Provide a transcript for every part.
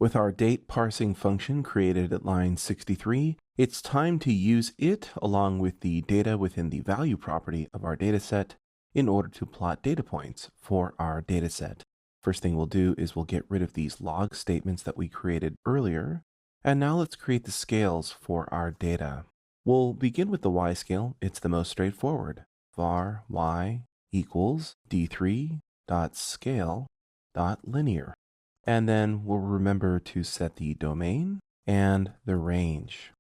With our date parsing function created at line 63, it's time to use it along with the data within the value property of our dataset in order to plot data points for our dataset. First thing we'll do is we'll get rid of these log statements that we created earlier. And now let's create the scales for our data. We'll begin with the y scale. It's the most straightforward. Var y equals d3.scale.linear. And then we'll remember to set the domain and the range.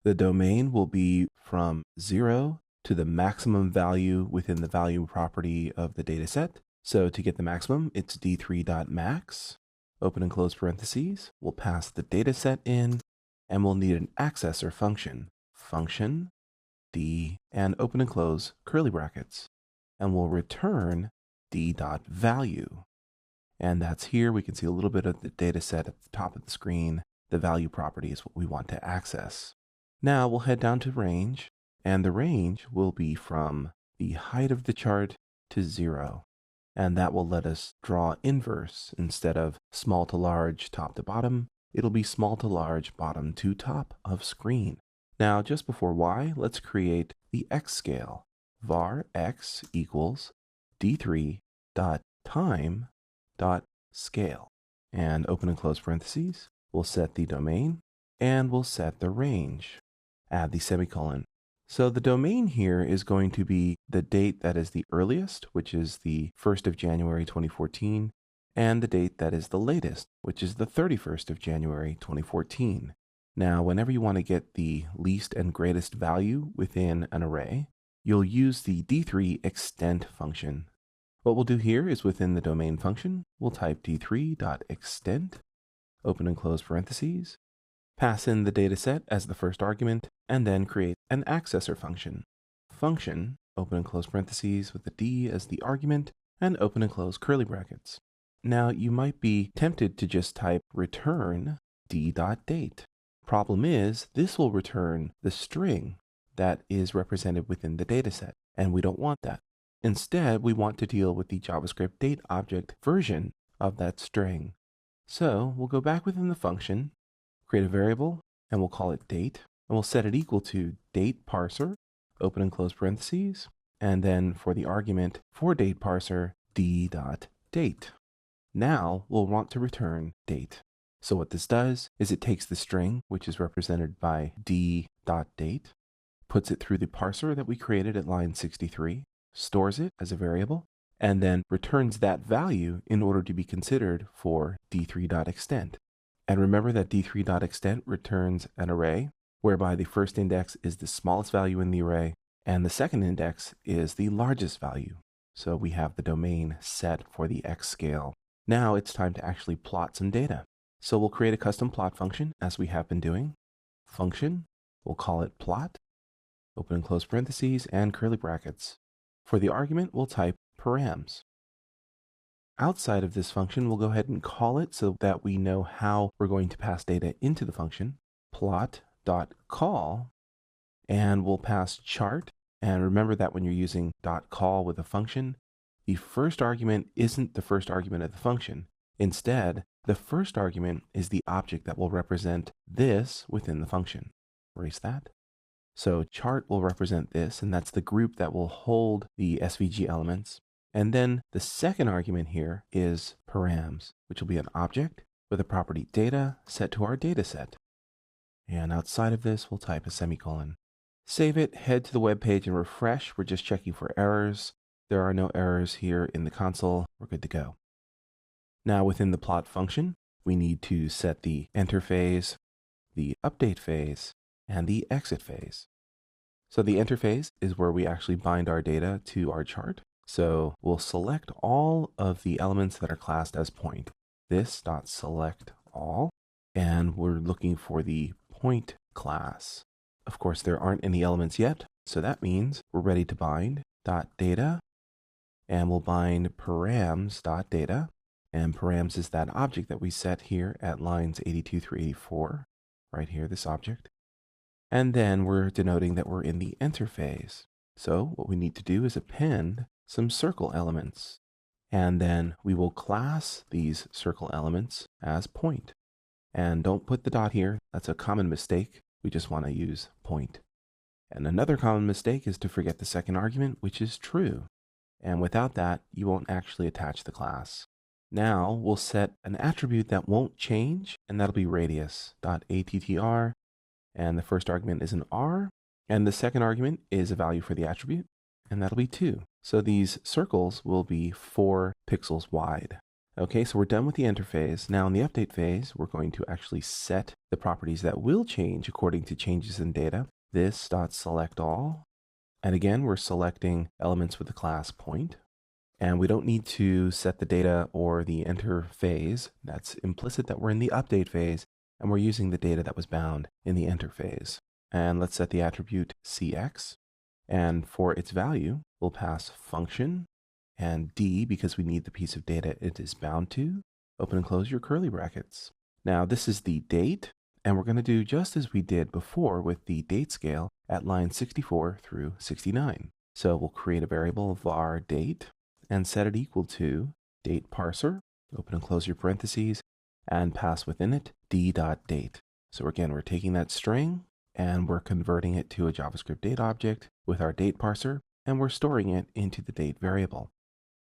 The domain will be from 0 to the maximum value within the value property of the dataset. So to get the maximum, it's d3.max. Open and close parentheses. We'll pass the dataset in, and we'll need an accessor function. Function d, and open and close curly brackets. And we'll return d.value. And that's here. We can see a little bit of the data set at the top of the screen. The value property is what we want to access. Now we'll head down to range, and the range will be from the height of the chart to 0. And that will let us draw inverse. Instead of small to large, top to bottom, it'll be small to large, bottom to top of screen. Now, just before y, let's create the x scale. Var x equals d3.time.scale. And open and close parentheses. We'll set the domain, and we'll set the range. Add the semicolon. So the domain here is going to be the date that is the earliest, which is the 1st of January 2014, and the date that is the latest, which is the 31st of January 2014. Now, whenever you want to get the least and greatest value within an array, you'll use the d3 extent function. What we'll do here is within the domain function, we'll type d3.extent, open and close parentheses, pass in the dataset as the first argument, and then create an accessor function. Function, open and close parentheses with the d as the argument, and open and close curly brackets. Now you might be tempted to just type return d.date. Problem is, this will return the string that is represented within the dataset, and we don't want that. Instead, we want to deal with the JavaScript date object version of that string. So we'll go back within the function, create a variable, and we'll call it date, and we'll set it equal to date parser, open and close parentheses, and then for the argument for date parser, d.date. Now we'll want to return date. So what this does is it takes the string, which is represented by d.date, puts it through the parser that we created at line 63, stores it as a variable, and then returns that value in order to be considered for d3.extent. And remember that d3.extent returns an array whereby the first index is the smallest value in the array and the second index is the largest value. So we have the domain set for the x scale. Now it's time to actually plot some data. So we'll create a custom plot function as we have been doing. Function, we'll call it plot, open and close parentheses and curly brackets. For the argument, we'll type params. Outside of this function, we'll go ahead and call it so that we know how we're going to pass data into the function. Plot.call, and we'll pass chart. And remember that when you're using .call with a function, the first argument isn't the first argument of the function. Instead, the first argument is the object that will represent this within the function. Erase that. So chart will represent this, and that's the group that will hold the SVG elements. And then the second argument here is params, which will be an object with a property data set to our data set. And outside of this, we'll type a semicolon. Save it, head to the web page and refresh. We're just checking for errors. There are no errors here in the console. We're good to go. Now within the plot function, we need to set the enter phase, the update phase, and the exit phase. So the enter phase is where we actually bind our data to our chart. So we'll select all of the elements that are classed as point. This.select all, and we're looking for the point class. Of course, there aren't any elements yet, so that means we're ready to bind .data, and we'll bind params.data, and params is that object that we set here at lines 82 through 84, right here, this object. And then we're denoting that we're in the enter phase. So what we need to do is append some circle elements, and then we will class these circle elements as point. And don't put the dot here. That's a common mistake. We just want to use point. And another common mistake is to forget the second argument, which is true. And without that, you won't actually attach the class. Now we'll set an attribute that won't change, and that'll be radius.attr. And the first argument is an r, and the second argument is a value for the attribute, and that'll be 2. So these circles will be 4 pixels wide. Okay, so we're done with the enter phase. Now in the update phase, we're going to actually set the properties that will change according to changes in data. This.selectAll. And again, we're selecting elements with the class point. And we don't need to set the data or the enter phase. That's implicit that we're in the update phase, and we're using the data that was bound in the enter phase. And let's set the attribute cx. And for its value, we'll pass function and d because we need the piece of data it is bound to. Open and close your curly brackets. Now this is the date, and we're going to do just as we did before with the date scale at line 64 through 69. So we'll create a variable var date and set it equal to date parser, open and close your parentheses, and pass within it d.date. So again, we're taking that string and we're converting it to a JavaScript date object with our date parser, and we're storing it into the date variable.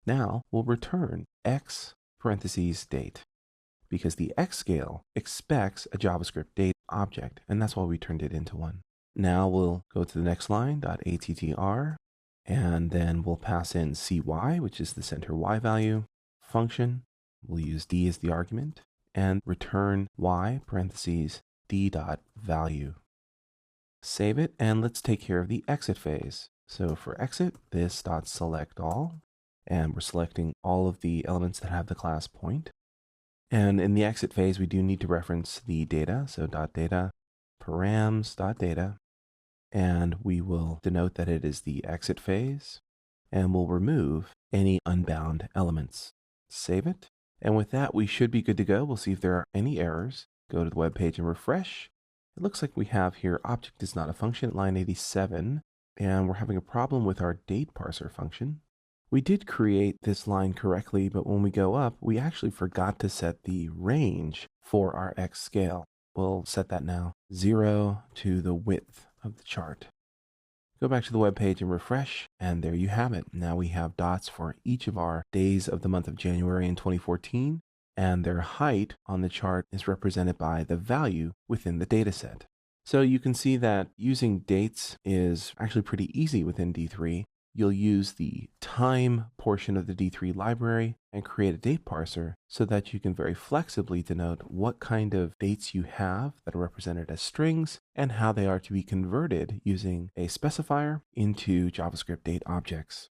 Now we'll return x parentheses date, because the x scale expects a JavaScript date object, and that's why we turned it into one. Now we'll go to the next line, .attr, and then we'll pass in cy, which is the center y value, function. We'll use d as the argument, and return y parentheses d.value. Save it, and let's take care of the exit phase. So for exit, this.selectAll, and we're selecting all of the elements that have the class point. And in the exit phase, we do need to reference the data, so .data, params.data, and we will denote that it is the exit phase, and we'll remove any unbound elements. Save it, and with that, we should be good to go. We'll see if there are any errors. Go to the web page and refresh. It looks like we have here object is not a function at line 87, and we're having a problem with our date parser function. We did create this line correctly, but when we go up, we actually forgot to set the range for our X scale. We'll set that now, 0 to the width of the chart. Go back to the web page and refresh, and there you have it. Now we have dots for each of our days of the month of January in 2014, and their height on the chart is represented by the value within the data set. So you can see that using dates is actually pretty easy within D3. You'll use the time portion of the D3 library and create a date parser so that you can very flexibly denote what kind of dates you have that are represented as strings and how they are to be converted using a specifier into JavaScript date objects.